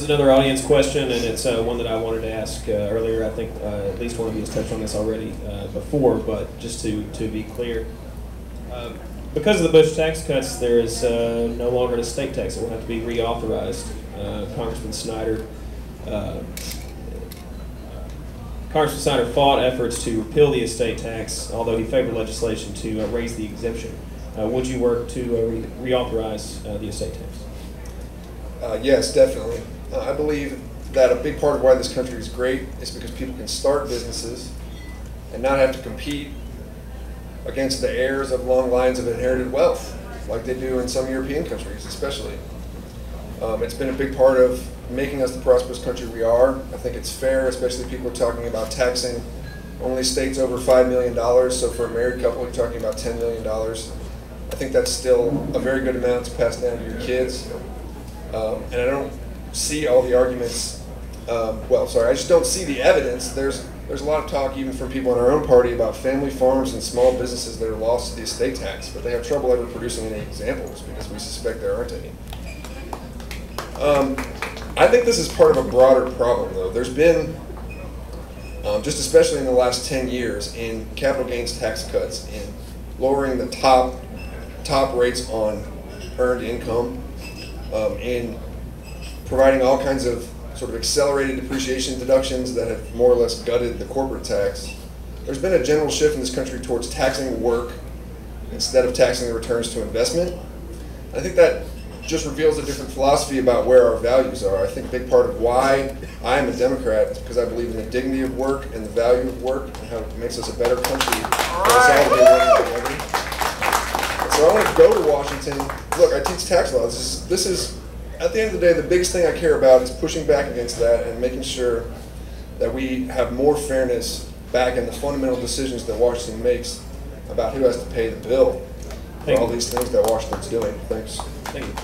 Another audience question, and it's one that I wanted to ask earlier. I think at least one of you has touched on this already before, but just to be clear, because of the Bush tax cuts, there is no longer an estate tax. It will have to be reauthorized. Congressman Snyder fought efforts to repeal the estate tax, although he favored legislation to raise the exemption. Would you work to reauthorize the estate tax? Yes, definitely. I believe that a big part of why this country is great is because people can start businesses and not have to compete against the heirs of long lines of inherited wealth, like they do in some European countries especially. It's been a big part of making us the prosperous country we are. I think it's fair, especially people are talking about taxing only states over $5 million, so for a married couple you're talking about $10 million. I think that's still a very good amount to pass down to your kids. And I don't see all the arguments, I just don't see the evidence. There's a lot of talk even from people in our own party about family farms and small businesses that are lost to the estate tax, but they have trouble ever producing any examples because we suspect there aren't any. I think this is part of a broader problem though. There's been, just especially in the last 10 years, in capital gains tax cuts, in lowering the top rates on earned income, in providing all kinds of sort of accelerated depreciation deductions that have more or less gutted the corporate tax. There's been a general shift in this country towards taxing work instead of taxing the returns to investment. I think that just reveals a different philosophy about where our values are. I think a big part of why I am a Democrat is because I believe in the dignity of work and the value of work and how it makes us a better country. So I want to go to Washington. Look, I teach tax law. This is, at the end of the day, the biggest thing I care about is pushing back against that and making sure that we have more fairness back in the fundamental decisions that Washington makes about who has to pay the bill for all these things that Washington's doing. Thanks. Thank you.